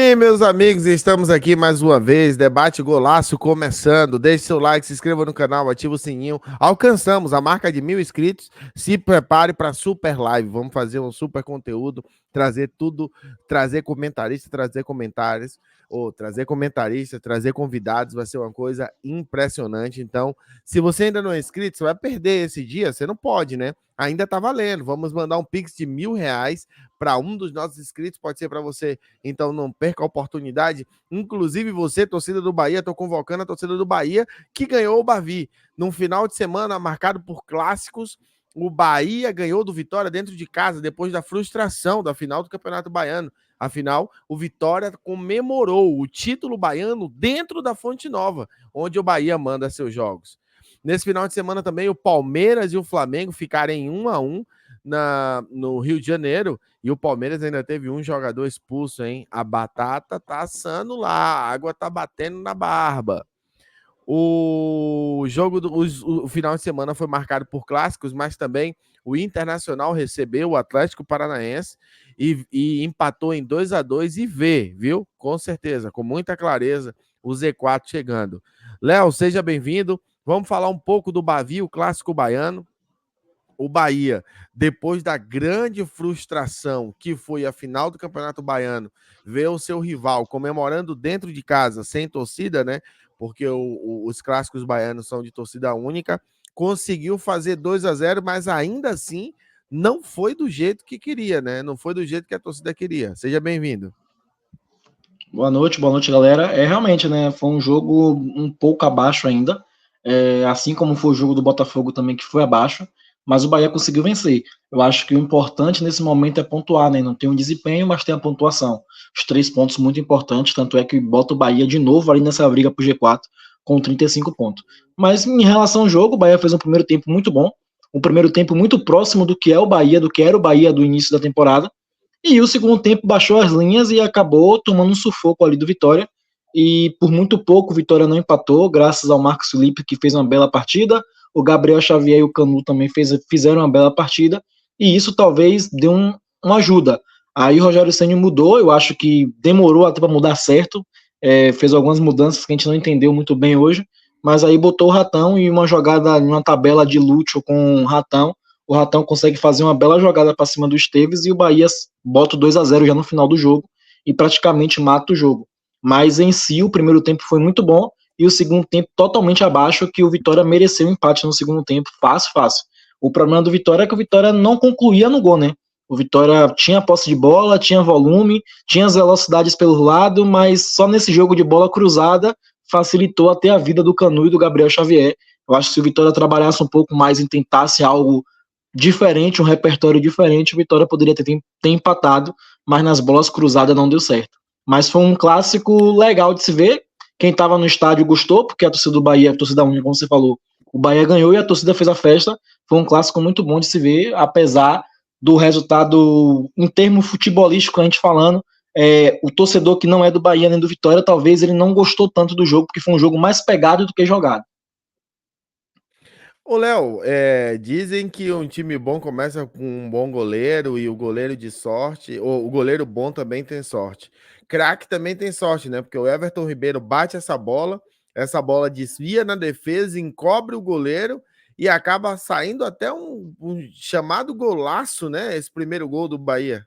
Sim, meus amigos, estamos aqui mais uma vez, debate golaço começando. Deixe seu like, se inscreva no canal, ativa o sininho. Alcançamos a marca de 1.000 inscritos. Se prepare para super live. Vamos fazer um super conteúdo, trazer tudo, trazer comentarista, trazer comentários, ou trazer comentarista, trazer convidados. Vai ser uma coisa impressionante. Então, se você ainda não é inscrito, você vai perder esse dia. Você não pode, né? Ainda tá valendo. Vamos mandar um Pix de R$ 1.000 para um dos nossos inscritos. Pode ser para você. Então não perca a oportunidade. Inclusive você, torcida do Bahia, estou convocando a torcida do Bahia que ganhou o Bavi. Num final de semana marcado por clássicos, o Bahia ganhou do Vitória dentro de casa, depois da frustração da final do Campeonato Baiano. Afinal, o Vitória comemorou o título baiano dentro da Fonte Nova, onde o Bahia manda seus jogos. Nesse final de semana também, o Palmeiras e o Flamengo ficaram em 1-1 no Rio de Janeiro, e o Palmeiras ainda teve um jogador expulso, hein? A batata tá assando lá, a água tá batendo na barba. O final de semana foi marcado por clássicos, mas também o Internacional recebeu o Atlético Paranaense e empatou em 2-2 e viu? Com certeza, com muita clareza, o Z4 chegando. Léo, seja bem-vindo. Vamos falar um pouco do Bavi, o clássico baiano. O Bahia, depois da grande frustração que foi a final do Campeonato Baiano, ver o seu rival comemorando dentro de casa, sem torcida, né? Porque os clássicos baianos são de torcida única, conseguiu fazer 2-0, mas ainda assim não foi do jeito que queria, né? Não foi do jeito que a torcida queria. Seja bem-vindo. Boa noite, galera. Realmente, né? Foi um jogo um pouco abaixo ainda, assim como foi o jogo do Botafogo também, que foi abaixo, mas o Bahia conseguiu vencer. Eu acho que o importante nesse momento é pontuar, né? Não tem um desempenho, mas tem a pontuação. Os 3 pontos muito importantes, tanto é que bota o Bahia de novo ali nessa briga pro G4 com 35 pontos. Mas em relação ao jogo, o Bahia fez um primeiro tempo muito bom, um primeiro tempo muito próximo do que é o Bahia, do que era o Bahia do início da temporada. E o segundo tempo baixou as linhas e acabou tomando um sufoco ali do Vitória. E por muito pouco o Vitória não empatou, graças ao Marcos Felipe, que fez uma bela partida. O Gabriel Xavier e o Canu também fizeram uma bela partida. E isso talvez deu uma ajuda. Aí o Rogério Ceni mudou, eu acho que demorou até para mudar certo. Fez algumas mudanças que a gente não entendeu muito bem hoje. Mas aí botou o Ratão e uma jogada, uma tabela de Lúcio com o Ratão. O Ratão consegue fazer uma bela jogada para cima do Esteves e o Bahia bota o 2-0 já no final do jogo e praticamente mata o jogo. Mas em si, o primeiro tempo foi muito bom e o segundo tempo totalmente abaixo, que o Vitória mereceu um empate no segundo tempo, fácil, fácil. O problema do Vitória é que o Vitória não concluía no gol, né? O Vitória tinha posse de bola, tinha volume, tinha as velocidades pelo lado, mas só nesse jogo de bola cruzada facilitou até a vida do Canu e do Gabriel Xavier. Eu acho que se o Vitória trabalhasse um pouco mais e tentasse algo diferente, um repertório diferente, o Vitória poderia ter empatado, mas nas bolas cruzadas não deu certo. Mas foi um clássico legal de se ver. Quem estava no estádio gostou, porque a torcida do Bahia, a torcida única, como você falou, o Bahia ganhou e a torcida fez a festa. Foi um clássico muito bom de se ver, apesar do resultado, em termo futebolístico, a gente falando, o torcedor que não é do Bahia nem do Vitória, talvez ele não gostou tanto do jogo, porque foi um jogo mais pegado do que jogado. Ô, Léo, dizem que um time bom começa com um bom goleiro e o goleiro de sorte, ou o goleiro bom também tem sorte. Craque também tem sorte, né? Porque o Everton Ribeiro bate essa bola desvia na defesa, encobre o goleiro e acaba saindo até um chamado golaço, né? Esse primeiro gol do Bahia.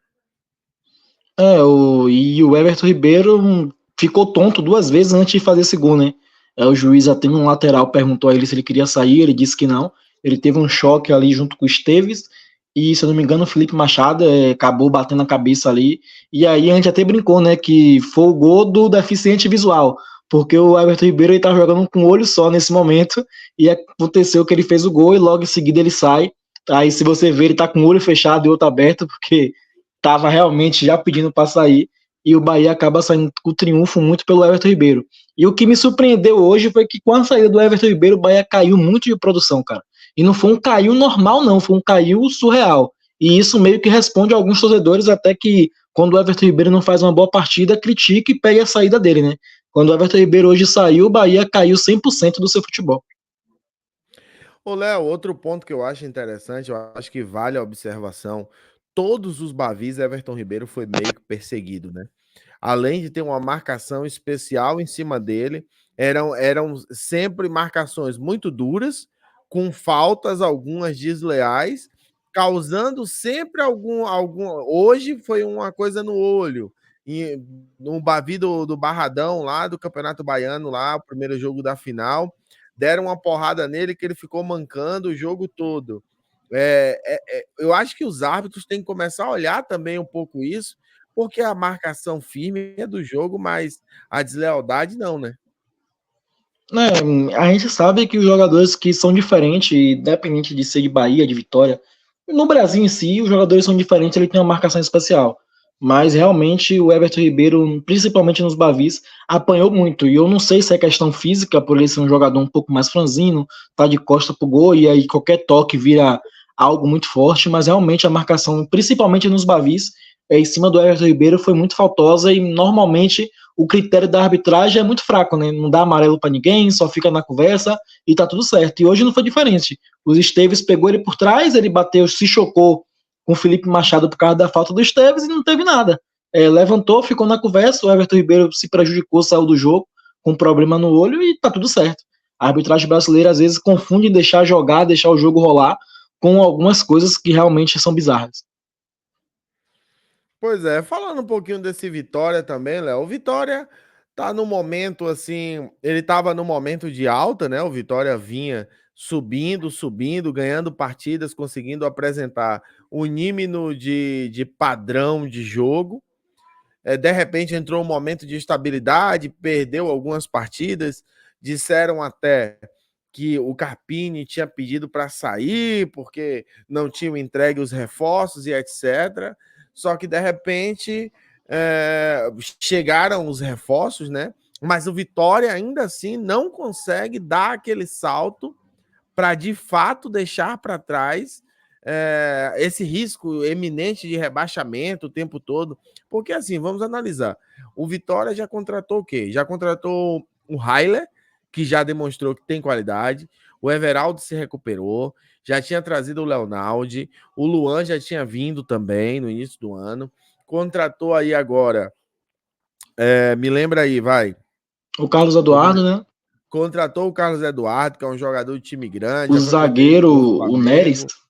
E o Everton Ribeiro ficou tonto 2 vezes antes de fazer esse gol, né? O juiz até um lateral perguntou a ele se ele queria sair, ele disse que não. Ele teve um choque ali junto com o Esteves e, se eu não me engano, o Felipe Machado acabou batendo a cabeça ali. E aí a gente até brincou, né, que foi o gol do deficiente visual, porque o Everton Ribeiro ele tá jogando com um olho só nesse momento e aconteceu que ele fez o gol e logo em seguida ele sai. Aí se você ver, ele tá com o olho fechado e outro aberto, porque estava realmente já pedindo para sair, e o Bahia acaba saindo com o triunfo muito pelo Everton Ribeiro. E o que me surpreendeu hoje foi que com a saída do Everton Ribeiro, o Bahia caiu muito de produção, cara. E não foi um caiu normal, não, foi um caiu surreal. E isso meio que responde a alguns torcedores, até que quando o Everton Ribeiro não faz uma boa partida, critica e pega a saída dele, né? Quando o Everton Ribeiro hoje saiu, o Bahia caiu 100% do seu futebol. Ô, Léo, outro ponto que eu acho interessante, eu acho que vale a observação. Todos os Bavis, Everton Ribeiro foi meio que perseguido, né? além de ter uma marcação especial em cima dele, eram sempre marcações muito duras, com faltas algumas desleais, causando sempre algum. Hoje foi uma coisa no olho. E no Bavi do Barradão, lá do Campeonato Baiano, lá, o primeiro jogo da final, deram uma porrada nele que ele ficou mancando o jogo todo. Eu acho que os árbitros têm que começar a olhar também um pouco isso, porque a marcação firme é do jogo, mas a deslealdade não, né? A gente sabe que os jogadores que são diferentes, independente de ser de Bahia, de Vitória, no Brasil em si, os jogadores são diferentes, ele tem uma marcação especial. Mas realmente o Everton Ribeiro, principalmente nos Bavis, apanhou muito. E eu não sei se é questão física, por ele ser um jogador um pouco mais franzino, tá de costa pro gol, e aí qualquer toque vira algo muito forte, mas realmente a marcação, principalmente nos Bavis, em cima do Everton Ribeiro foi muito faltosa e normalmente o critério da arbitragem é muito fraco, né? Não dá amarelo para ninguém, só fica na conversa e tá tudo certo. E hoje não foi diferente. O Esteves pegou ele por trás, ele bateu, se chocou com o Felipe Machado por causa da falta do Esteves e não teve nada. Levantou, ficou na conversa, o Everton Ribeiro se prejudicou, saiu do jogo com problema no olho e tá tudo certo. A arbitragem brasileira às vezes confunde deixar jogar, deixar o jogo rolar com algumas coisas que realmente são bizarras. Pois é, falando um pouquinho desse Vitória também, Léo. O Vitória tá no momento assim, ele tava no momento de alta, né? O Vitória vinha subindo, subindo, ganhando partidas, conseguindo apresentar um nímino de padrão de jogo. De repente entrou um momento de estabilidade, perdeu algumas partidas, disseram até que o Carpini tinha pedido para sair porque não tinham entregue os reforços e etc. Só que de repente chegaram os reforços, né? Mas o Vitória ainda assim não consegue dar aquele salto para de fato deixar para trás esse risco eminente de rebaixamento o tempo todo. Porque assim, vamos analisar. O Vitória já contratou o quê? Já contratou o Railer, que já demonstrou que tem qualidade. O Everaldo se recuperou. Já tinha trazido o Leonaldi. O Luan já tinha vindo também no início do ano. Contratou aí agora. Me lembra aí, vai. O Carlos Eduardo, né? Contratou o Carlos Eduardo, que é um jogador de time grande. O Já foi protagonista zagueiro, pelo o Neres. Flamengo.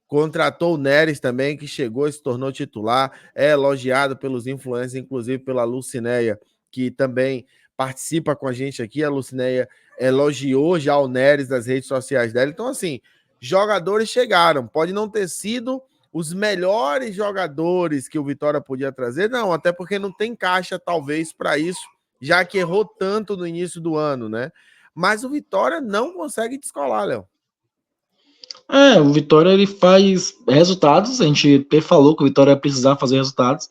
Contratou o Neres também, que chegou e se tornou titular. É elogiado pelos influencers, inclusive pela Lucinéia, que também participa com a gente aqui. A Lucinéia elogiou já o Neres nas redes sociais dela. Então, assim, jogadores chegaram. Pode não ter sido os melhores jogadores que o Vitória podia trazer, não, até porque não tem caixa, talvez, para isso, já que errou tanto no início do ano, né? Mas o Vitória não consegue descolar, Léo. O Vitória ele faz resultados, a gente até falou que o Vitória ia precisar fazer resultados,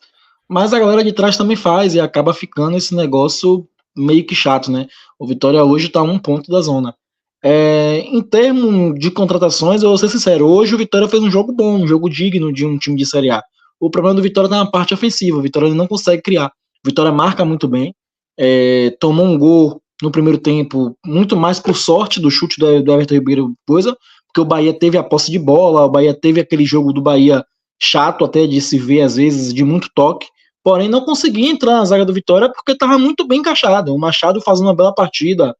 mas a galera de trás também faz e acaba ficando esse negócio meio que chato, né? O Vitória hoje está a 1 ponto da zona. Em termos de contratações, eu vou ser sincero, hoje o Vitória fez um jogo bom, um jogo digno de um time de Série A. O problema do Vitória está na parte ofensiva, o Vitória não consegue criar. O Vitória marca muito bem, tomou um gol no primeiro tempo, muito mais por sorte do chute do Everton Ribeiro, coisa, porque o Bahia teve a posse de bola, o Bahia teve aquele jogo do Bahia chato até de se ver às vezes, de muito toque, porém não conseguia entrar na zaga do Vitória porque estava muito bem encaixado. O Machado fazendo uma bela partida,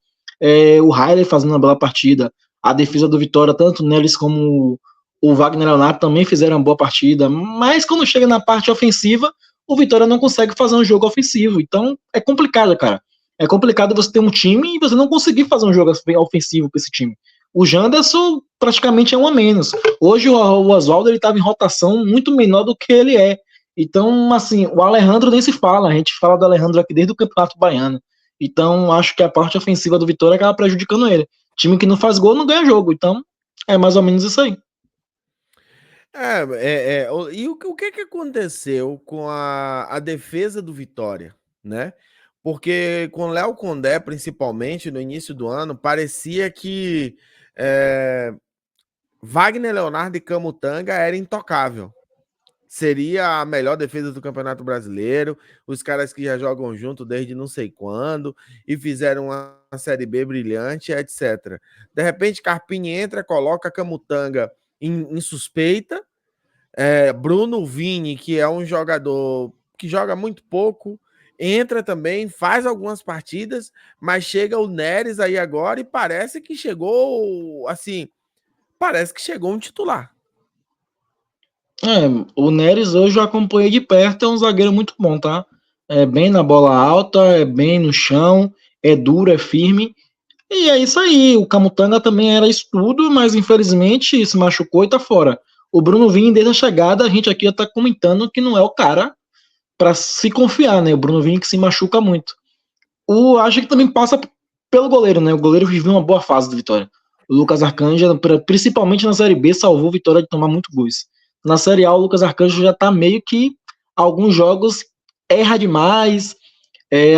o Railer fazendo uma bela partida, a defesa do Vitória, tanto neles como o Wagner Leonardo também fizeram uma boa partida, mas quando chega na parte ofensiva, o Vitória não consegue fazer um jogo ofensivo, então é complicado, cara. É complicado você ter um time e você não conseguir fazer um jogo ofensivo com esse time. O Janderson praticamente é um a menos. Hoje o Oswaldo ele estava em rotação muito menor do que ele é. Então, assim, o Alejandro nem se fala. A gente fala do Alejandro aqui desde o Campeonato Baiano. Então, acho que a parte ofensiva do Vitória acaba prejudicando ele. Time que não faz gol não ganha jogo. Então, é mais ou menos isso aí. E o que aconteceu com a defesa do Vitória, né? Porque com o Léo Condé, principalmente no início do ano, parecia que Wagner Leonardo e Camutanga era intocável. Seria a melhor defesa do Campeonato Brasileiro, os caras que já jogam junto desde não sei quando e fizeram uma Série B brilhante, etc. De repente, Carpini entra, coloca Camutanga em suspeita. Bruno Vini, que é um jogador que joga muito pouco, entra também, faz algumas partidas, mas chega o Neres aí agora e parece que chegou, assim, parece que chegou um titular. O Neres hoje eu acompanhei de perto, é um zagueiro muito bom, tá? É bem na bola alta, é bem no chão, é duro, é firme. E é isso aí, o Camutanga também era isso tudo, mas infelizmente se machucou e tá fora. O Bruno Vini, desde a chegada, a gente aqui já tá comentando que não é o cara para se confiar, né? O Bruno Vini que se machuca muito. Acho que também passa pelo goleiro, né? O goleiro viveu uma boa fase do Vitória. O Lucas Arcanjo, principalmente na Série B, salvou o Vitória de tomar muito gols. Na Série A, o Lucas Arcanjo já tá meio que alguns jogos erra demais,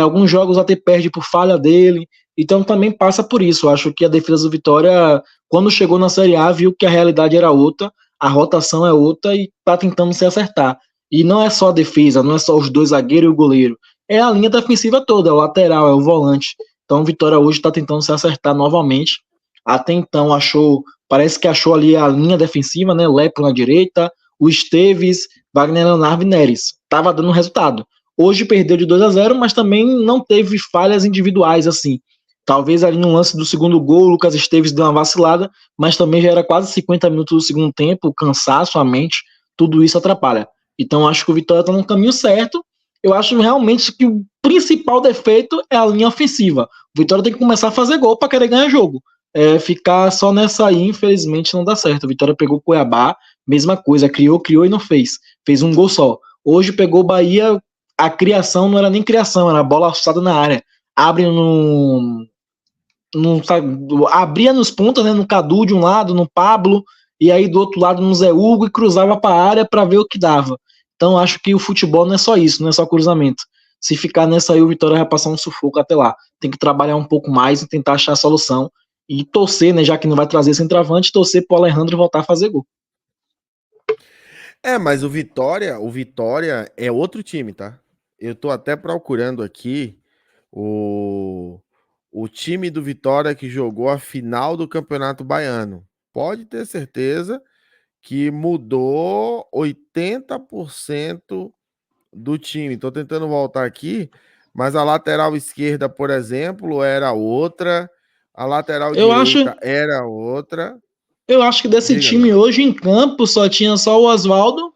alguns jogos até perde por falha dele. Então também passa por isso. Acho que a defesa do Vitória, quando chegou na Série A, viu que a realidade era outra, a rotação é outra e tá tentando se acertar. E não é só a defesa, não é só os dois zagueiros e o goleiro. É a linha defensiva toda, é o lateral, é o volante. Então o Vitória hoje está tentando se acertar novamente. Até então parece que achou ali a linha defensiva, né? O Lepo na direita, o Esteves, Wagner Leonardo e Neres. Tava dando resultado. Hoje perdeu de 2-0, mas também não teve falhas individuais assim. Talvez ali no lance do segundo gol, o Lucas Esteves deu uma vacilada, mas também já era quase 50 minutos do segundo tempo, o cansaço, a mente, tudo isso atrapalha. Então acho que o Vitória está no caminho certo. Eu acho realmente que o principal defeito é a linha ofensiva. O Vitória tem que começar a fazer gol para querer ganhar jogo. Ficar só nessa aí, infelizmente, não dá certo. O Vitória pegou o Cuiabá, mesma coisa, criou e não fez. Fez um gol só. Hoje pegou o Bahia, a criação não era nem criação, era bola alçada na área. Abre abria nos pontas, né, no Cadu de um lado, no Pablo, e aí do outro lado no Zé Hugo e cruzava para a área para ver o que dava. Então acho que o futebol não é só isso, não é só cruzamento. Se ficar nessa aí, o Vitória vai passar um sufoco até lá. Tem que trabalhar um pouco mais e tentar achar a solução e torcer, né, já que não vai trazer centroavante, torcer pro Alejandro voltar a fazer gol. Mas o Vitória é outro time, tá? Eu tô até procurando aqui o time do Vitória que jogou a final do Campeonato Baiano. Pode ter certeza que mudou 80% do time. Tô tentando voltar aqui, mas a lateral esquerda, por exemplo, era outra, a lateral Eu acho, direita era outra. eu acho que desse Diga time lá. hoje em campo tinha só o Oswaldo.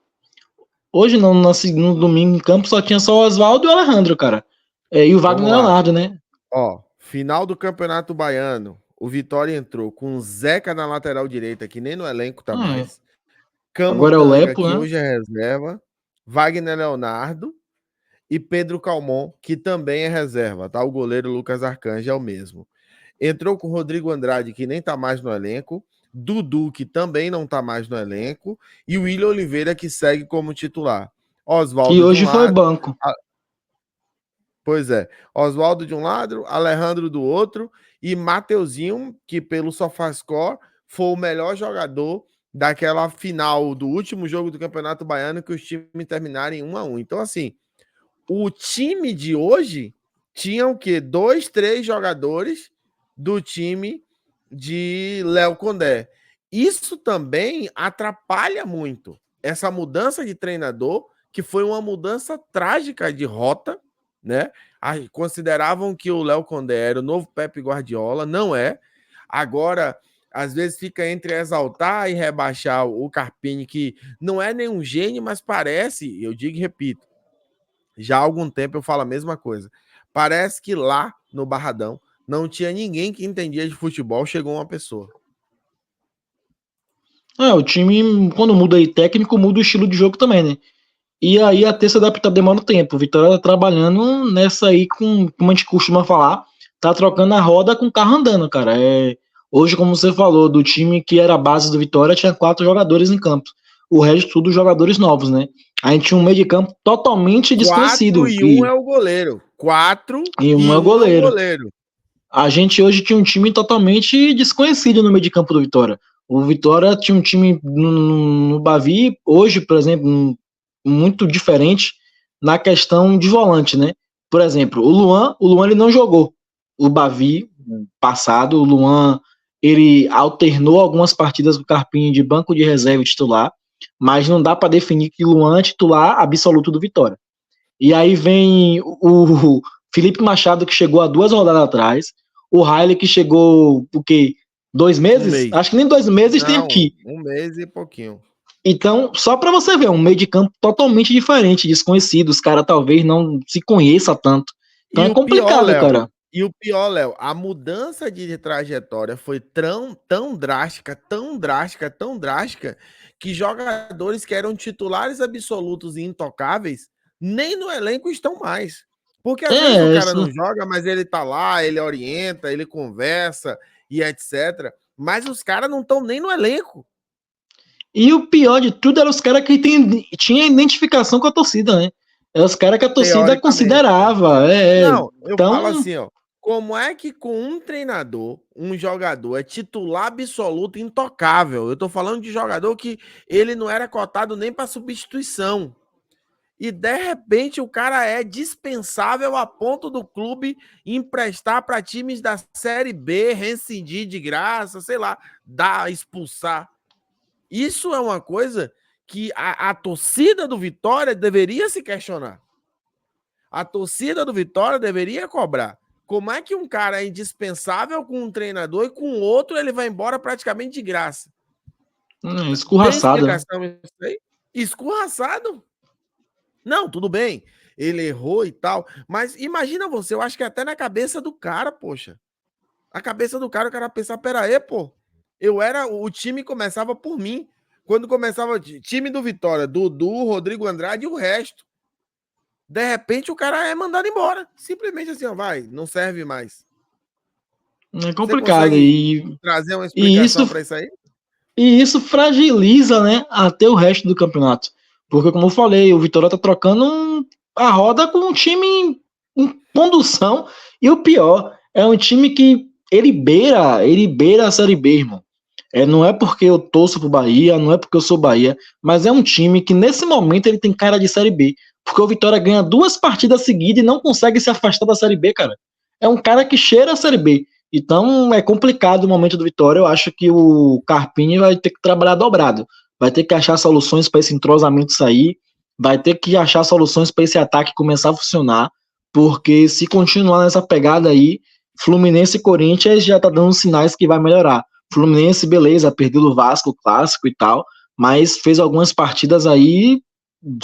Hoje não, no domingo em campo só tinha só o Oswaldo e o Alejandro, cara. E o Vamos Wagner lá. Leonardo, né? Ó, final do Campeonato Baiano, o Vitória entrou com o Zeca na lateral direita, que nem no elenco tá Ah, mais. agora é o Camutanga, Lepo, que né? hoje é reserva. Wagner Leonardo e Pedro Calmon, que também é reserva, tá? O goleiro Lucas Arcanjo é o mesmo. Entrou com o Rodrigo Andrade, que nem tá mais no elenco. Dudu, que também não tá mais no elenco. E o William Oliveira, que segue como titular. Que Oswaldo de um hoje foi lado. banco. Pois é. Oswaldo de um lado, Alejandro do outro. E Mateuzinho, que pelo SofaScore foi o melhor jogador daquela final do último jogo do Campeonato Baiano, que os times terminaram em 1-1. Então, assim, o time de hoje tinha o quê? 2, 3 jogadores do time de Léo Condé. Isso também atrapalha muito essa mudança de treinador, que foi uma mudança trágica de rota, né? Consideravam que o Léo Condé era o novo Pepe Guardiola, não é. Agora, às vezes fica entre exaltar e rebaixar o Carpini, que não é nenhum gênio, mas parece, eu digo e repito, já há algum tempo eu falo a mesma coisa. Parece que lá no Barradão não tinha ninguém que entendia de futebol, chegou uma pessoa. O time, quando muda aí técnico, muda o estilo de jogo também, né? E aí até se adaptar demora um tempo. O Vitória tá trabalhando nessa aí como a gente costuma falar, tá trocando a roda com o carro andando, cara. Hoje, como você falou, do time que era a base do Vitória, tinha 4 jogadores em campo. O resto, tudo jogadores novos, né? A gente tinha um meio de campo totalmente 4 desconhecido. e 1 é o goleiro. 4 E um e é o 1 é o goleiro. goleiro. A gente hoje tinha um time totalmente desconhecido no meio de campo do Vitória. O Vitória tinha um time no Bavi, hoje, por exemplo, muito diferente na questão de volante, né? Por exemplo, o Luan ele não jogou o Bavi passado, o Luan ele alternou algumas partidas do Carpini de banco de reserva e titular, mas não dá para definir que o Luan é titular absoluto do Vitória. E aí vem o Felipe Machado, que chegou há 2 rodadas atrás, o Riley, que chegou, o quê? 2 meses? mês. Acho que nem 2 meses tem Não, aqui. 1 mês e pouquinho. Então, só para você ver, um meio de campo totalmente diferente, desconhecido, os caras talvez não se conheçam tanto. Então E é o pior, complicado, Léo, cara. a mudança de trajetória foi tão drástica, que jogadores que eram titulares absolutos e intocáveis, nem no elenco estão mais. Porque às vezes o cara Isso. não joga, mas ele tá lá, ele orienta, ele conversa e etc. Mas os caras não estão nem no elenco. E o pior de tudo era os caras que tinha identificação com a torcida, né? É os caras que a torcida Teoricamente, né? considerava. Não, eu falo Então, assim, ó. Como é que com um treinador, um jogador é titular absoluto, intocável? Eu tô falando de jogador que ele não era cotado nem para substituição. E de repente o cara é dispensável a ponto do clube emprestar para times da Série B, rescindir de graça, sei lá, dar, expulsar. Isso é uma coisa que a torcida do Vitória deveria se questionar. A torcida do Vitória deveria cobrar. Como é que um cara é indispensável com um treinador e com o outro ele vai embora praticamente de graça? Tem escorraçado, né? explicação isso aí? Escorraçado? Não, tudo bem. Ele errou e tal. Mas imagina você, eu acho que até na cabeça do cara, poxa. A cabeça do cara, o cara pensar, peraí, pô. O time começava por mim. Quando começava o time do Vitória, Dudu, Rodrigo Andrade e o resto. De repente o cara é mandado embora. Simplesmente assim, ó, vai, não serve mais. É Você complicado. consegue trazer uma E isso explicação para isso aí? E isso fragiliza, né, até o resto do campeonato. Porque, como eu falei, o Vitória tá trocando a roda com um time em condução. E o pior, é um time que ele beira a Série B, irmão. Não é porque eu torço pro Bahia, não é porque eu sou Bahia, mas é um time que nesse momento ele tem cara de Série B. Porque o Vitória ganha 2 partidas seguidas e não consegue se afastar da Série B, cara. É um cara que cheira a Série B. Então é complicado o momento do Vitória. Eu acho que o Carpini vai ter que trabalhar dobrado. Vai ter que achar soluções para esse entrosamento sair. Vai ter que achar soluções para esse ataque começar a funcionar. Porque se continuar nessa pegada aí, Fluminense e Corinthians já tá dando sinais que vai melhorar. Fluminense, beleza, perdeu do Vasco, clássico e tal, mas fez algumas partidas aí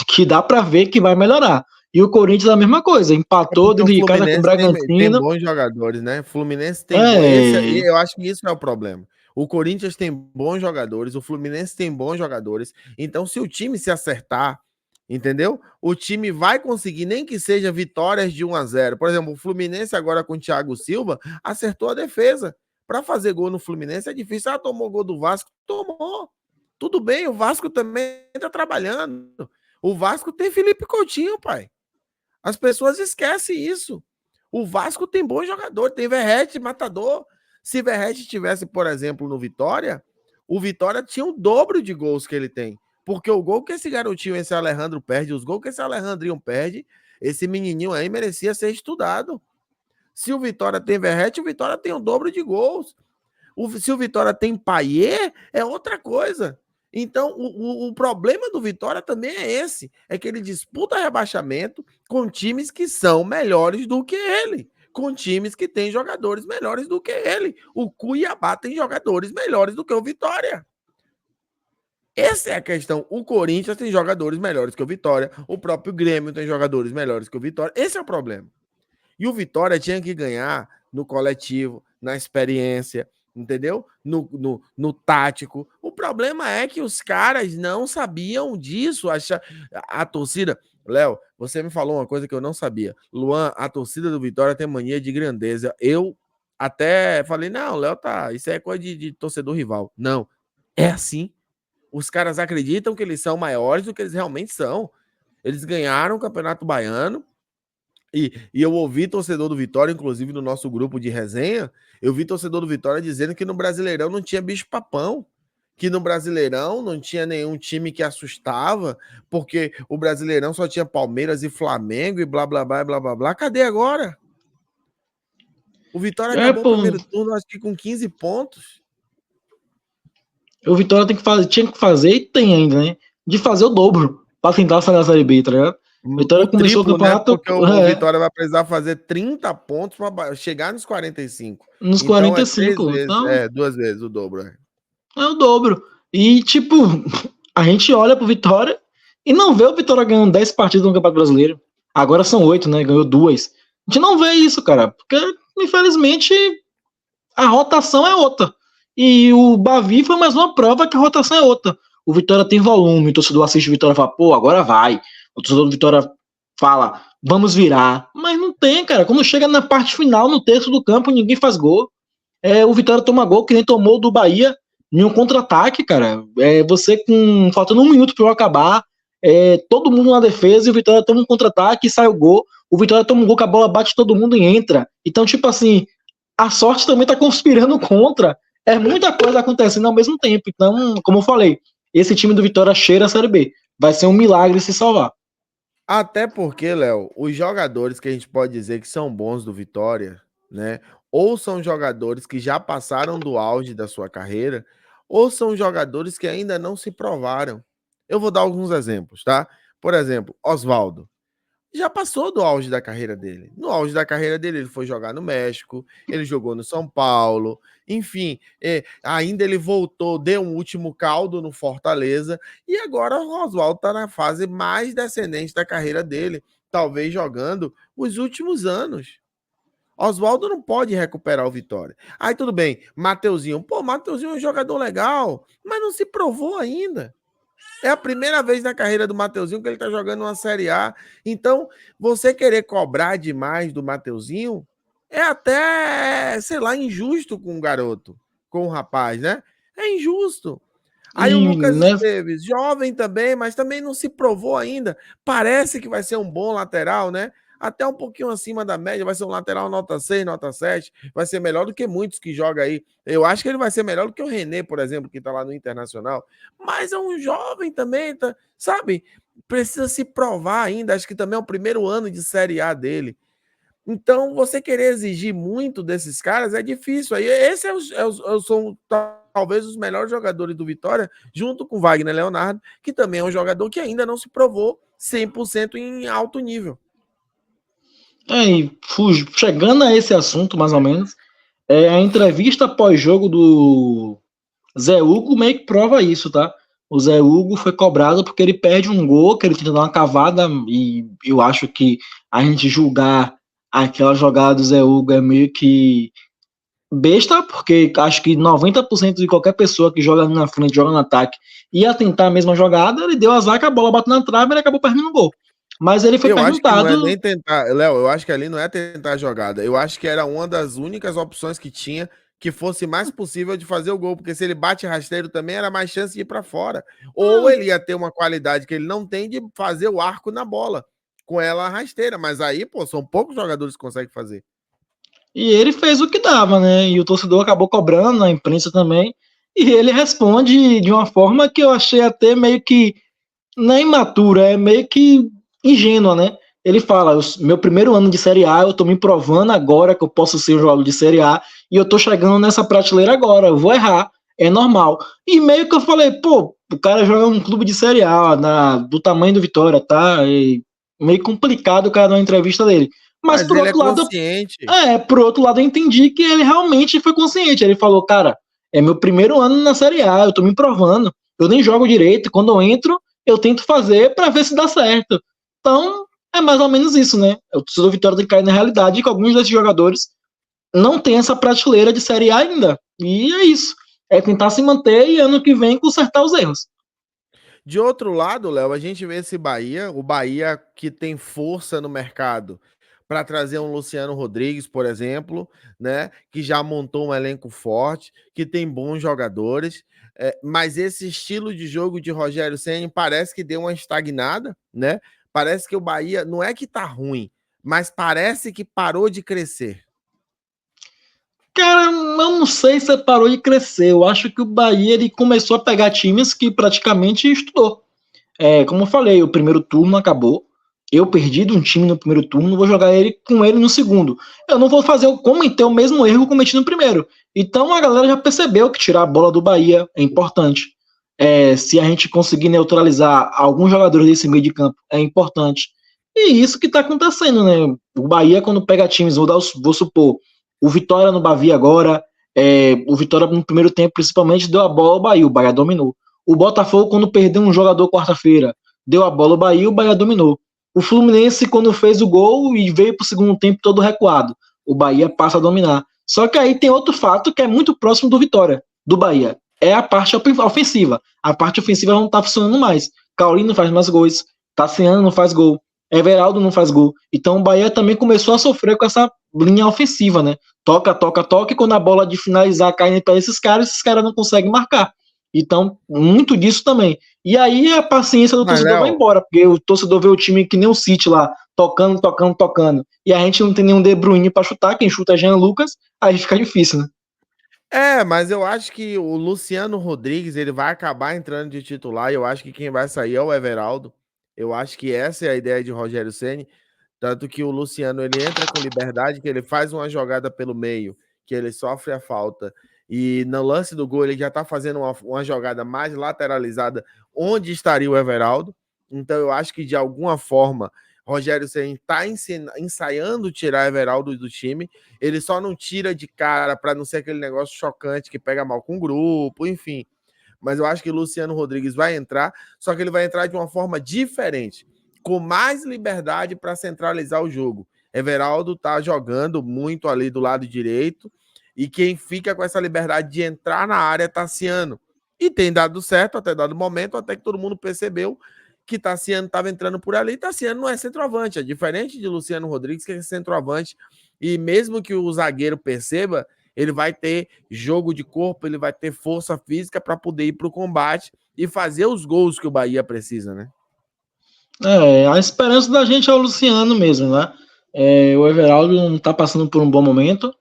que dá para ver que vai melhorar. E o Corinthians a mesma coisa, empatou Porque o dentro de casa com o Fluminense tem Bragantino. bons jogadores, né? Fluminense tem bom. É, Eu acho que isso é o problema. O Corinthians tem bons jogadores, o Fluminense tem bons jogadores. Então, se o time se acertar, entendeu? O time vai conseguir, nem que seja vitórias de 1-0. Por exemplo, o Fluminense agora com o Thiago Silva acertou a defesa. Para fazer gol no Fluminense é difícil. Ah, tomou gol do Vasco? Tomou. Tudo bem, o Vasco também está trabalhando. O Vasco tem Felipe Coutinho, pai. As pessoas esquecem isso. O Vasco tem bom jogador, tem Verratti, matador. Se Verratti tivesse, por exemplo, no Vitória, o Vitória tinha o dobro de gols que ele tem. Porque o gol que esse garotinho, esse Alejandro perde, os gols que esse Alejandrinho perde, esse menininho aí merecia ser estudado. Se o Vitória tem Verratti, o Vitória tem o dobro de gols. Se o Vitória tem Payet, é outra coisa. Então, o problema do Vitória também é esse: é que ele disputa rebaixamento com times que são melhores do que ele, com times que têm jogadores melhores do que ele. O Cuiabá tem jogadores melhores do que o Vitória. Essa é a questão. O Corinthians tem jogadores melhores que o Vitória, o próprio Grêmio tem jogadores melhores que o Vitória. Esse é o problema. E o Vitória tinha que ganhar no coletivo, na experiência, entendeu? No tático. O problema é que os caras não sabiam disso. A torcida. Léo, você me falou uma coisa que eu não sabia. Luan, a torcida do Vitória tem mania de grandeza. Eu até falei, não, Léo, tá. Isso é coisa de torcedor rival. Não. É assim. Os caras acreditam que eles são maiores do que eles realmente são. Eles ganharam o Campeonato Baiano. E eu ouvi torcedor do Vitória, inclusive no nosso grupo de resenha, eu vi torcedor do Vitória dizendo que no Brasileirão não tinha bicho-papão, que no Brasileirão não tinha nenhum time que assustava, porque o Brasileirão só tinha Palmeiras e Flamengo e blá, blá, blá, blá, blá, blá. Cadê agora? O Vitória acabou o pô, primeiro turno, acho que com 15 pontos. o Vitória tinha que fazer e tem ainda, né? De fazer o dobro pra tentar sair da Série B, tá ligado? Vitória começou triplo, o campeonato, né? Porque o Vitória vai precisar fazer 30 pontos para chegar nos 45. nos Então é 45. Então, 2 vezes o dobro. é o dobro. E, tipo, a gente olha pro Vitória e não vê o Vitória ganhando 10 partidas no Campeonato Brasileiro. Agora são 8, né? Ganhou 2. A gente não vê isso, cara. Porque, infelizmente, a rotação é outra. E o Bavi foi mais uma prova que a rotação é outra. O Vitória tem volume, o torcedor assiste o Vitória e fala, pô, agora vai. O torcedor do Vitória fala, vamos virar. Mas não tem, cara. Quando chega na parte final, no terço do campo, ninguém faz gol. O Vitória toma gol que nem tomou do Bahia em um contra-ataque, cara. Você com faltando 1 minuto para acabar, todo mundo na defesa e o Vitória toma um contra-ataque e sai o gol. O Vitória toma um gol que a bola bate todo mundo e entra. Então, tipo assim, a sorte também tá conspirando contra. É muita coisa acontecendo ao mesmo tempo. Então, como eu falei, esse time do Vitória cheira a Série B. Vai ser um milagre se salvar. Até porque, Léo, os jogadores que a gente pode dizer que são bons do Vitória, né? Ou são jogadores que já passaram do auge da sua carreira, ou são jogadores que ainda não se provaram. Eu vou dar alguns exemplos, tá? Por exemplo, Oswaldo. Já passou do auge da carreira dele. No auge da carreira dele, ele foi jogar no México, ele jogou no São Paulo, enfim, ainda ele voltou, deu um último caldo no Fortaleza, e agora o Oswaldo está na fase mais descendente da carreira dele, talvez jogando os últimos anos. Oswaldo não pode recuperar o Vitória. Aí tudo bem, Mateuzinho. Pô, Mateuzinho é um jogador legal, mas não se provou ainda. É a primeira vez na carreira do Mateuzinho que ele tá jogando uma Série A. Então, você querer cobrar demais do Mateuzinho é até, sei lá, injusto com o garoto, com o rapaz, né? É injusto. Aí o Lucas Esteves, jovem também, mas também não se provou ainda. Parece que vai ser um bom lateral, né? Até um pouquinho acima da média, vai ser um lateral nota 6, nota 7, vai ser melhor do que muitos que jogam aí. Eu acho que ele vai ser melhor do que o René, por exemplo, que tá lá no Internacional. Mas é um jovem também, tá, sabe? Precisa se provar ainda, acho que também é o primeiro ano de Série A dele. Então, você querer exigir muito desses caras é difícil. Aí, esse são talvez os melhores jogadores do Vitória, junto com Wagner Leonardo, que também é um jogador que ainda não se provou 100% em alto nível. Chegando a esse assunto, mais ou menos, a entrevista pós-jogo do Zé Hugo meio que prova isso, tá? O Zé Hugo foi cobrado porque ele perde um gol, que ele tenta dar uma cavada, e eu acho que a gente julgar aquela jogada do Zé Hugo é meio que besta, porque acho que 90% de qualquer pessoa que joga na frente, joga no ataque, ia tentar a mesma jogada, ele deu azar que a bola bateu na trave e ele acabou perdendo o gol. Mas ele foi perguntado... Acho que não é nem tentar, Léo, eu acho que ali não é tentar a jogada. Eu acho que era uma das únicas opções que tinha que fosse mais possível de fazer o gol, porque se ele bate rasteiro também era mais chance de ir para fora. Ou ele ia ter uma qualidade que ele não tem de fazer o arco na bola com ela rasteira, mas aí, pô, são poucos jogadores que conseguem fazer. E ele fez o que dava, né? E o torcedor acabou cobrando, a imprensa também. E ele responde de uma forma que eu achei até meio que não é imatura, é meio que ingênua, né? Ele fala, meu primeiro ano de Série A, eu tô me provando agora que eu posso ser um jogador de Série A e eu tô chegando nessa prateleira agora, eu vou errar, é normal. E meio que eu falei, pô, o cara joga um clube de Série A, do tamanho do Vitória, tá? E meio complicado o cara dar uma entrevista dele. Mas por outro lado, por outro lado, eu entendi que ele realmente foi consciente. Ele falou, cara, é meu primeiro ano na Série A, eu tô me provando, eu nem jogo direito, quando eu entro, eu tento fazer para ver se dá certo. Então, é mais ou menos isso, né? O torcedor Vitória tem que cair na realidade que alguns desses jogadores não tem essa prateleira de Série A ainda. E é isso. É tentar se manter e ano que vem consertar os erros. De outro lado, Léo, a gente vê esse Bahia, o Bahia que tem força no mercado para trazer um Luciano Rodrigues, por exemplo, né, que já montou um elenco forte, que tem bons jogadores, mas esse estilo de jogo de Rogério Ceni parece que deu uma estagnada, né? Parece que o Bahia não é que tá ruim, mas parece que parou de crescer. Cara, eu não sei se parou de crescer. Eu acho que o Bahia ele começou a pegar times que praticamente estudou. Como eu falei, o primeiro turno acabou. Eu perdi de um time no primeiro turno, vou jogar com ele no segundo. Eu não vou cometer o mesmo erro que eu cometi no primeiro. Então a galera já percebeu que tirar a bola do Bahia é importante. Se a gente conseguir neutralizar alguns jogadores desse meio de campo, é importante. E isso que tá acontecendo, né? O Bahia, quando pega times, vou supor, o Vitória no Bavi agora, o Vitória no primeiro tempo, principalmente, deu a bola ao Bahia, o Bahia dominou. O Botafogo, quando perdeu um jogador quarta-feira, deu a bola ao Bahia, o Bahia dominou. O Fluminense, quando fez o gol e veio pro segundo tempo todo recuado, o Bahia passa a dominar. Só que aí tem outro fato que é muito próximo do Vitória, do Bahia. É a parte ofensiva. A parte ofensiva não tá funcionando mais. Cauli não faz mais gols, Tassiano não faz gol, Everaldo não faz gol. Então o Bahia também começou a sofrer com essa linha ofensiva, né? Toca, toca, toca, e quando a bola de finalizar cai para esses caras não conseguem marcar. Então, muito disso também. E aí a paciência do torcedor vai embora, porque o torcedor vê o time que nem o City lá, tocando, tocando, tocando. E a gente não tem nenhum De Bruyne para chutar, quem chuta é Jean Lucas, aí fica difícil, né? Mas eu acho que o Luciano Rodrigues ele vai acabar entrando de titular e eu acho que quem vai sair é o Everaldo. Eu acho que essa é a ideia de Rogério Ceni, tanto que o Luciano ele entra com liberdade, que ele faz uma jogada pelo meio, que ele sofre a falta e no lance do gol ele já tá fazendo uma jogada mais lateralizada onde estaria o Everaldo. Então eu acho que de alguma forma Rogério Ceni está ensaiando tirar Everaldo do time. Ele só não tira de cara para não ser aquele negócio chocante que pega mal com o grupo, enfim. Mas eu acho que o Luciano Rodrigues vai entrar, só que ele vai entrar de uma forma diferente, com mais liberdade para centralizar o jogo. Everaldo tá jogando muito ali do lado direito e quem fica com essa liberdade de entrar na área é Tassiano. E tem dado certo até dado momento, até que todo mundo percebeu que Tassiano estava entrando por ali. Tassiano não é centroavante, é diferente de Luciano Rodrigues, que é centroavante. E mesmo que o zagueiro perceba, ele vai ter jogo de corpo, ele vai ter força física para poder ir para o combate e fazer os gols que o Bahia precisa, né? A esperança da gente é o Luciano mesmo, né? O Everaldo não está passando por um bom momento,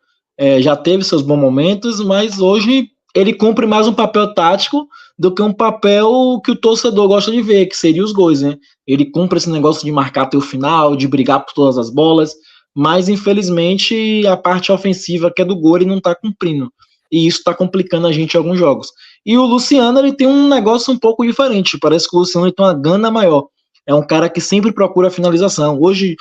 já teve seus bons momentos, mas hoje ele cumpre mais um papel tático do que um papel que o torcedor gosta de ver, que seria os gols, né? Ele cumpre esse negócio de marcar até o final, de brigar por todas as bolas, mas infelizmente a parte ofensiva, que é do gol, ele não está cumprindo. E isso está complicando a gente em alguns jogos. E o Luciano, ele tem um negócio um pouco diferente, parece que o Luciano tem uma gana maior. É um cara que sempre procura finalização. Hoje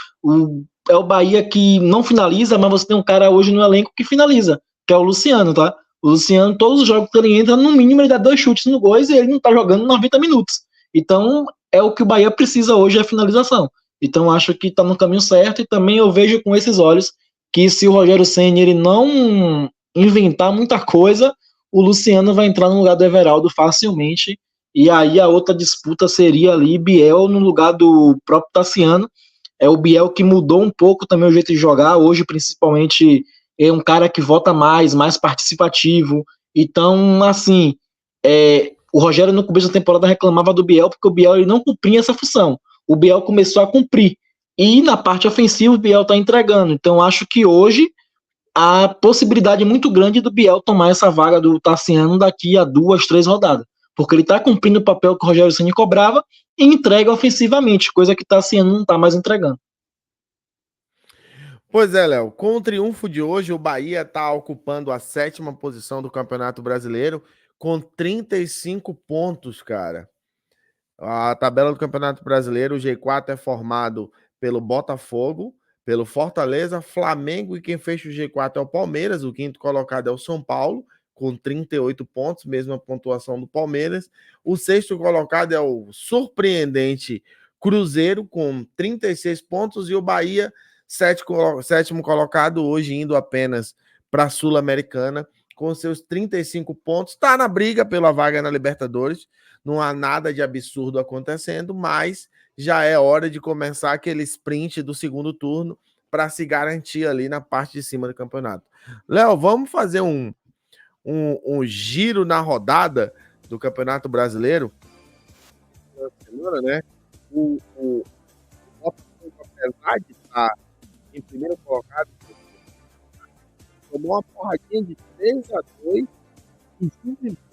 é o Bahia que não finaliza, mas você tem um cara hoje no elenco que finaliza, que é o Luciano, tá? O Luciano, todos os jogos que ele entra, no mínimo ele dá 2 chutes no gol e ele não tá jogando 90 minutos. Então, é o que o Bahia precisa hoje, é a finalização. Então, acho que tá no caminho certo e também eu vejo com esses olhos que se o Rogério Ceni ele não inventar muita coisa, o Luciano vai entrar no lugar do Everaldo facilmente. E aí a outra disputa seria ali Biel no lugar do próprio Tassiano. É o Biel que mudou um pouco também o jeito de jogar. Hoje, principalmente, é um cara que vota mais participativo. Então, assim, o Rogério no começo da temporada reclamava do Biel porque o Biel ele não cumpria essa função. O Biel começou a cumprir. E na parte ofensiva o Biel está entregando. Então, acho que hoje a possibilidade é muito grande do Biel tomar essa vaga do Tassiano daqui a 2, 3 rodadas. Porque ele está cumprindo o papel que o Rogério Ceni cobrava e entrega ofensivamente, coisa que Tassiano não está mais entregando. Pois é, Léo. Com o triunfo de hoje, o Bahia está ocupando a 7ª posição do Campeonato Brasileiro com 35 pontos, cara. A tabela do Campeonato Brasileiro, o G4 é formado pelo Botafogo, pelo Fortaleza, Flamengo e quem fecha o G4 é o Palmeiras, o 5º colocado é o São Paulo, com 38 pontos, mesma pontuação do Palmeiras. O 6º colocado é o surpreendente Cruzeiro, com 36 pontos, e o Bahia, 7º colocado, hoje indo apenas para a Sul-Americana, com seus 35 pontos. Está na briga pela vaga na Libertadores, não há nada de absurdo acontecendo, mas já é hora de começar aquele sprint do segundo turno para se garantir ali na parte de cima do campeonato. Léo, vamos fazer um giro na rodada do Campeonato Brasileiro. Semana, né? O Botafogo, apesar de estar em primeiro colocado, tomou uma porradinha de 3-2 em 5 minutos.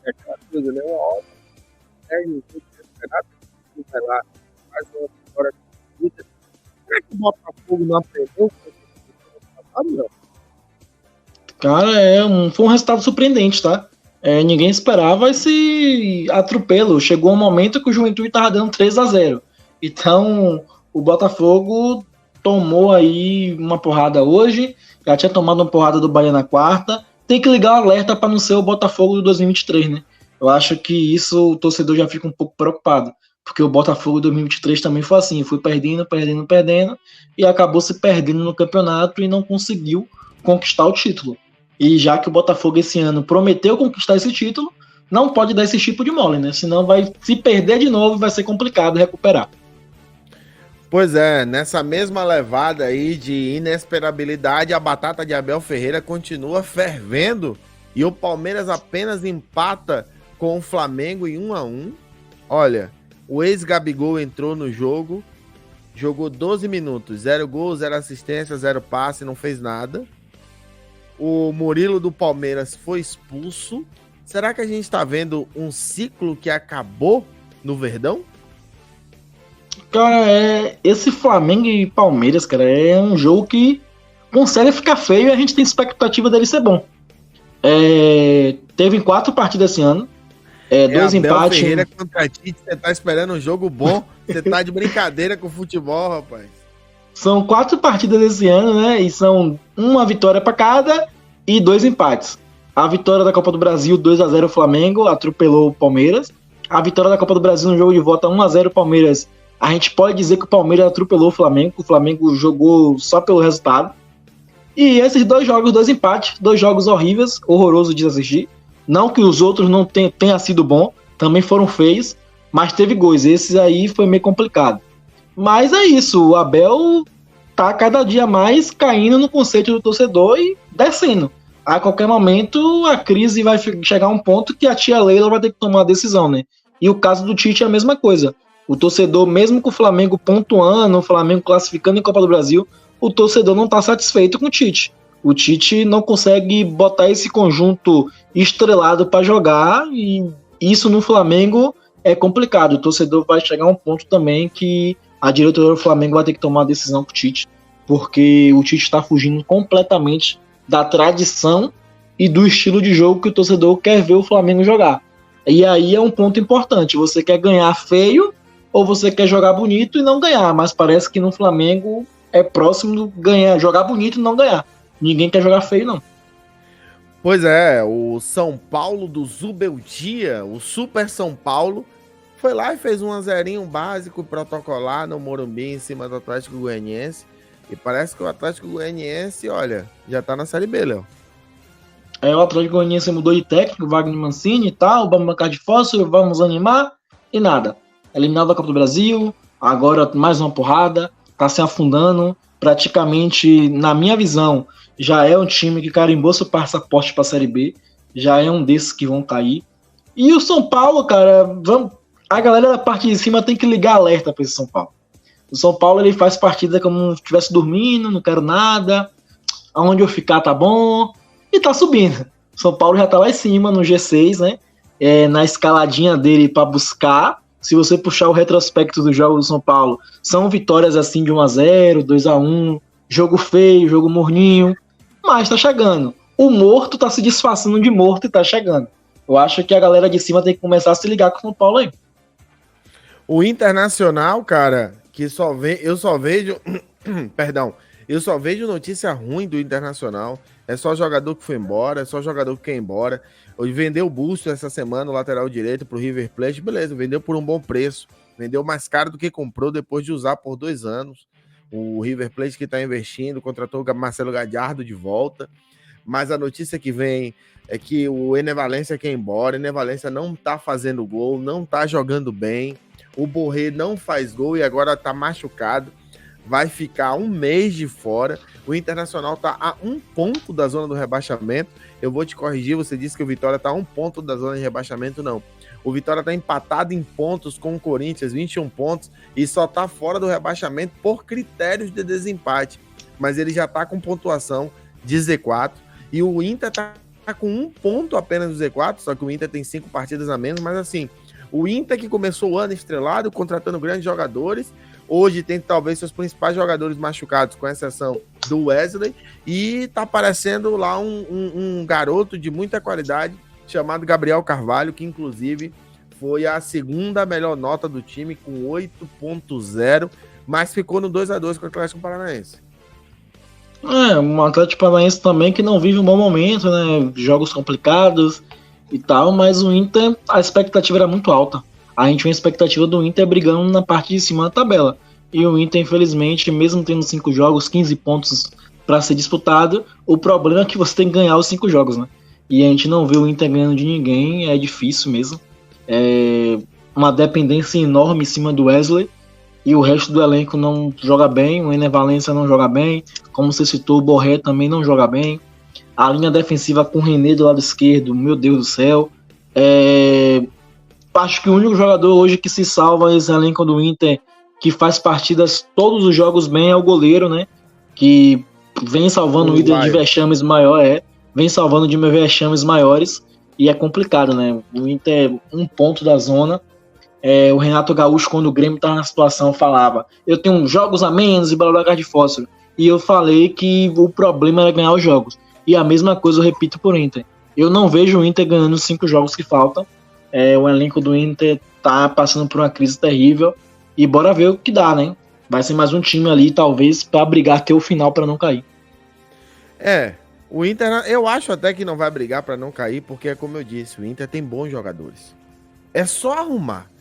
É aquela coisa, né? Uma hora o campeonato vai lá, faz uma vitória. Será que o Botafogo não aprendeu com o passado, não? Cara, foi um resultado surpreendente, tá? Ninguém esperava esse atropelo. Chegou um momento que o Juventude estava dando 3-0. Então, o Botafogo tomou aí uma porrada hoje, já tinha tomado uma porrada do Bahia na quarta, tem que ligar o alerta para não ser o Botafogo do 2023, né? Eu acho que isso o torcedor já fica um pouco preocupado, porque o Botafogo 2023 também foi assim, foi perdendo, e acabou se perdendo no campeonato e não conseguiu conquistar o título. E já que o Botafogo esse ano prometeu conquistar esse título, não pode dar esse tipo de mole, né? Senão vai se perder de novo, vai ser complicado recuperar. Pois é, nessa mesma levada aí de inesperabilidade, a batata de Abel Ferreira continua fervendo e o Palmeiras apenas empata com o Flamengo em 1-1. Olha, o ex-Gabigol entrou no jogo, jogou 12 minutos, 0 gol, 0 assistência, 0 passe, não fez nada. O Murilo do Palmeiras foi expulso. Será que a gente está vendo um ciclo que acabou no Verdão? Cara, esse Flamengo e Palmeiras, cara, é um jogo que consegue ficar feio e a gente tem expectativa dele ser bom. Teve 4 partidas esse ano, 2 empates. Ferreira contra Tite, você tá esperando um jogo bom? Você tá de brincadeira com o futebol, rapaz. São 4 partidas esse ano, né? E são uma vitória para cada e 2 empates. A vitória da Copa do Brasil, 2-0 Flamengo, atropelou o Palmeiras. A vitória da Copa do Brasil no jogo de volta, 1-0 Palmeiras. A gente pode dizer que o Palmeiras atropelou o Flamengo jogou só pelo resultado. E esses 2 jogos, 2 empates, 2 jogos horríveis, horrorosos de assistir. Não que os outros não tenha sido bom, também foram feios, mas teve gols. Esses aí foi meio complicado. Mas é isso, o Abel tá cada dia mais caindo no conceito do torcedor e descendo. A qualquer momento a crise vai chegar a um ponto que a tia Leila vai ter que tomar uma decisão, né? E o caso do Tite é a mesma coisa. O torcedor, mesmo com o Flamengo pontuando, o Flamengo classificando em Copa do Brasil, o torcedor não tá satisfeito com o Tite. O Tite não consegue botar esse conjunto estrelado para jogar e isso no Flamengo é complicado. O torcedor vai chegar a um ponto também que a diretoria do Flamengo vai ter que tomar uma decisão com o Tite, porque o Tite está fugindo completamente da tradição e do estilo de jogo que o torcedor quer ver o Flamengo jogar. E aí é um ponto importante. Você quer ganhar feio ou você quer jogar bonito e não ganhar? Mas parece que no Flamengo é próximo do ganhar, jogar bonito e não ganhar. Ninguém quer jogar feio, não. Pois é, o São Paulo do Zubeldia, o Super São Paulo, foi lá e fez um 1-0 básico protocolar no Morumbi em cima do Atlético Goianiense. E parece que o Atlético Goianiense, olha, já tá na Série B, Léo. O Atlético Goianiense mudou de técnico, Wagner Mancini e tal, vamos bancar de fósforo, vamos animar, e nada. Eliminado da Copa do Brasil, agora mais uma porrada, tá se afundando, praticamente, na minha visão, já é um time que carimbou seu passaporte pra Série B, já é um desses que vão cair. E o São Paulo, cara, a galera da parte de cima tem que ligar alerta pra esse São Paulo. O São Paulo, ele faz partida como se estivesse dormindo, não quero nada, aonde eu ficar tá bom, e tá subindo. O São Paulo já tá lá em cima, no G6, né? Na escaladinha dele para buscar. Se você puxar o retrospecto dos jogos do São Paulo, são vitórias assim de 1-0, 2-1, jogo feio, jogo morninho, mas tá chegando. O morto tá se disfarçando de morto e tá chegando. Eu acho que a galera de cima tem que começar a se ligar com o São Paulo aí. O Internacional, cara, que eu só vejo notícia ruim do Internacional. É só jogador que foi embora, é só jogador que quer ir embora. Vendeu o Busto essa semana, o lateral direito, pro River Plate, beleza, vendeu por um bom preço. Vendeu mais caro do que comprou depois de usar por 2 anos. O River Plate que tá investindo, contratou o Marcelo Gadiardo de volta. Mas a notícia que vem é que o Ené Valencia quer ir embora. O Ené Valencia não tá fazendo gol, não tá jogando bem. O Borré não faz gol e agora tá machucado. Vai ficar 1 mês de fora. O Internacional tá a 1 ponto da zona do rebaixamento. Eu vou te corrigir, você disse que o Vitória tá a 1 ponto da zona de rebaixamento, não. O Vitória tá empatado em pontos com o Corinthians, 21 pontos, e só tá fora do rebaixamento por critérios de desempate. Mas ele já tá com pontuação de Z4. E o Inter tá com 1 ponto apenas do Z4, só que o Inter tem 5 partidas a menos, mas assim, o Inter que começou o ano estrelado, contratando grandes jogadores, hoje tem talvez seus principais jogadores machucados, com exceção do Wesley, e tá aparecendo lá um garoto de muita qualidade, chamado Gabriel Carvalho, que inclusive foi a segunda melhor nota do time, com 8.0, mas ficou no 2-2 com o Atlético Paranaense. Um Atlético Paranaense também que não vive um bom momento, né? Jogos complicados e tal, mas o Inter, a expectativa era muito alta. A gente tinha a expectativa do Inter brigando na parte de cima da tabela. E o Inter, infelizmente, mesmo tendo 5 jogos, 15 pontos para ser disputado, o problema é que você tem que ganhar os 5 jogos, né? E a gente não vê o Inter ganhando de ninguém, é difícil mesmo. É uma dependência enorme em cima do Wesley, e o resto do elenco não joga bem, o Ener Valencia não joga bem, como você citou, o Borré também não joga bem. A linha defensiva com o René do lado esquerdo, meu Deus do céu. Acho que o único jogador hoje que se salva nesse elenco do Inter, que faz partidas todos os jogos bem, é o goleiro, né? Que vem salvando o Inter de vexames maiores, vem salvando de vexames maiores, e é complicado, né? O Inter é um ponto da zona. O Renato Gaúcho, quando o Grêmio estava na situação, falava: eu tenho jogos a menos e blá blá blá de fósforo. E eu falei que o problema era ganhar os jogos. E a mesma coisa eu repito por Inter. Eu não vejo o Inter ganhando os 5 jogos que faltam. O elenco do Inter tá passando por uma crise terrível. E bora ver o que dá, né? Vai ser mais um time ali, talvez, para brigar até o final para não cair. O Inter, eu acho até que não vai brigar para não cair, porque é como eu disse, o Inter tem bons jogadores. É só arrumar.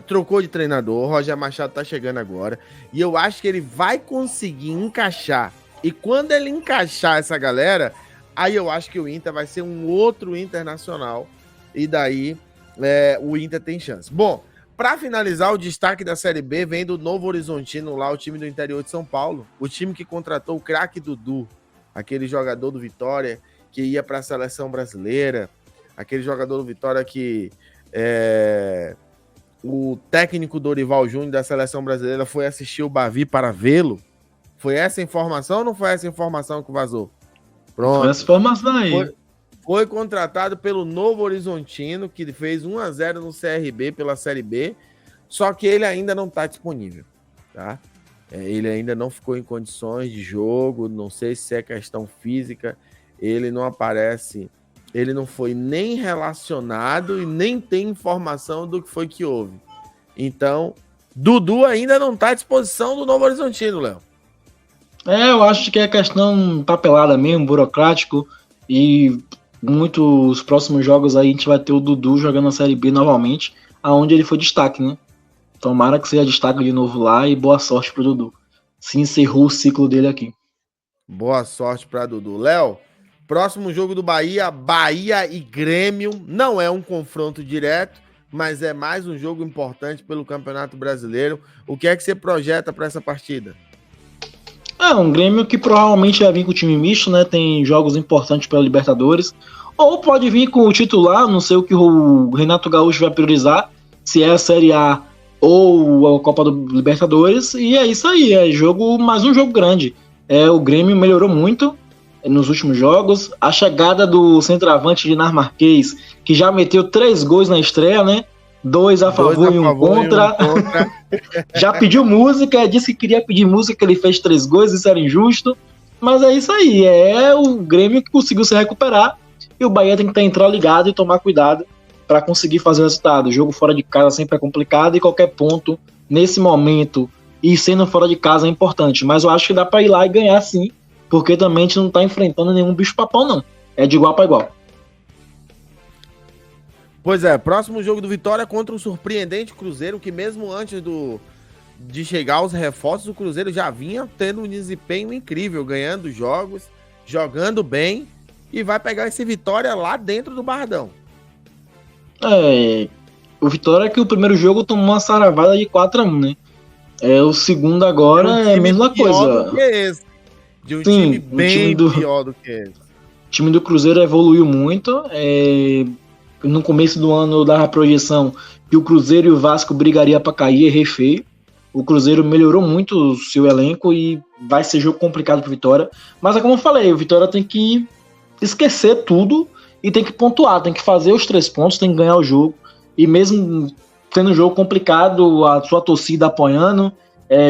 Trocou de treinador, o Roger Machado tá chegando agora, e eu acho que ele vai conseguir encaixar. E quando ele encaixar essa galera, aí eu acho que o Inter vai ser um outro Internacional, e daí o Inter tem chance. Bom, para finalizar, o destaque da Série B vem do Novo Horizontino, lá o time do interior de São Paulo, o time que contratou o craque Dudu, aquele jogador do Vitória que ia para a seleção brasileira, aquele jogador do Vitória que o técnico Dorival Júnior da seleção brasileira foi assistir o Bavi para vê-lo. Foi essa informação ou não foi essa informação que vazou? Pronto. Foi essa informação aí. Foi contratado pelo Novo Horizontino, que fez 1-0 no CRB pela Série B, só que ele ainda não está disponível, tá? Ele ainda não ficou em condições de jogo, não sei se é questão física, ele não aparece, ele não foi nem relacionado e nem tem informação do que foi que houve. Então, Dudu ainda não está à disposição do Novo Horizontino, Léo. Eu acho que é questão papelada mesmo, burocrático, e muitos próximos jogos aí a gente vai ter o Dudu jogando a Série B novamente, aonde ele foi destaque, né? Tomara que seja destaque de novo lá e boa sorte pro Dudu. Se encerrou o ciclo dele aqui. Boa sorte para Dudu. Léo, próximo jogo do Bahia, Bahia e Grêmio. Não é um confronto direto, mas é mais um jogo importante pelo Campeonato Brasileiro. O que é que você projeta para essa partida? Um Grêmio que provavelmente vai vir com o time misto, né? Tem jogos importantes pela Libertadores. Ou pode vir com o titular, não sei o que o Renato Gaúcho vai priorizar, se é a Série A ou a Copa do Libertadores, e é isso aí, mais um jogo grande. O Grêmio melhorou muito nos últimos jogos, a chegada do centroavante Dinamarquês, que já meteu 3 gols na estreia, né? 2 a favor e 1 contra. Já pediu música, disse que queria pedir música, ele fez 3 gols, isso era injusto, mas é isso aí, o Grêmio que conseguiu se recuperar, e o Bahia tem que entrar ligado e tomar cuidado para conseguir fazer o resultado. O jogo fora de casa sempre é complicado e qualquer ponto, nesse momento, e sendo fora de casa é importante. Mas eu acho que dá para ir lá e ganhar sim, porque também a gente não está enfrentando nenhum bicho-papão, não. É de igual para igual. Pois é, próximo jogo do Vitória contra um surpreendente Cruzeiro, que mesmo antes de chegar os reforços, o Cruzeiro já vinha tendo um desempenho incrível, ganhando jogos, jogando bem, e vai pegar esse Vitória lá dentro do Bardão. O Vitória que o primeiro jogo tomou uma saravada de 4-1, né? O segundo agora é a mesma coisa. Do que esse. De um time bem pior do que esse. O time do Cruzeiro evoluiu muito. No começo do ano eu dava a projeção que o Cruzeiro e o Vasco brigariam para cair, errei feio. O Cruzeiro melhorou muito o seu elenco e vai ser jogo complicado pro Vitória. Mas é como eu falei, o Vitória tem que esquecer tudo e tem que pontuar, tem que fazer os 3 pontos, tem que ganhar o jogo. E mesmo tendo um jogo complicado, a sua torcida apoiando,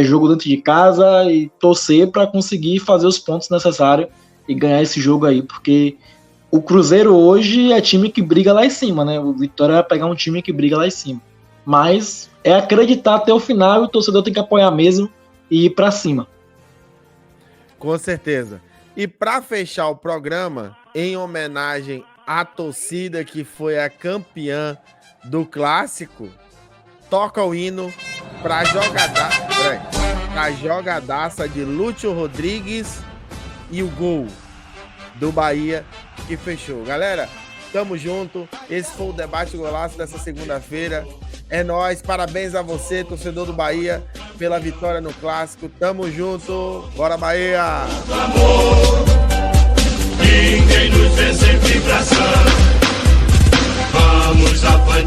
jogo dentro de casa, e torcer para conseguir fazer os pontos necessários e ganhar esse jogo aí, porque o Cruzeiro hoje é time que briga lá em cima, né? O Vitória vai pegar um time que briga lá em cima. Mas é acreditar até o final e o torcedor tem que apoiar mesmo e ir pra cima. Com certeza. E para fechar o programa, em homenagem à torcida que foi a campeã do clássico, toca o hino para jogadaça de Lúcio Rodrigues e o gol do Bahia que fechou. Galera, tamo junto. Esse foi o Debate Golaço dessa segunda-feira. É nóis. Parabéns a você, torcedor do Bahia, pela vitória no clássico. Tamo junto. Bora, Bahia! Amor, ninguém nos vê sem vibração. Vamos apanhar.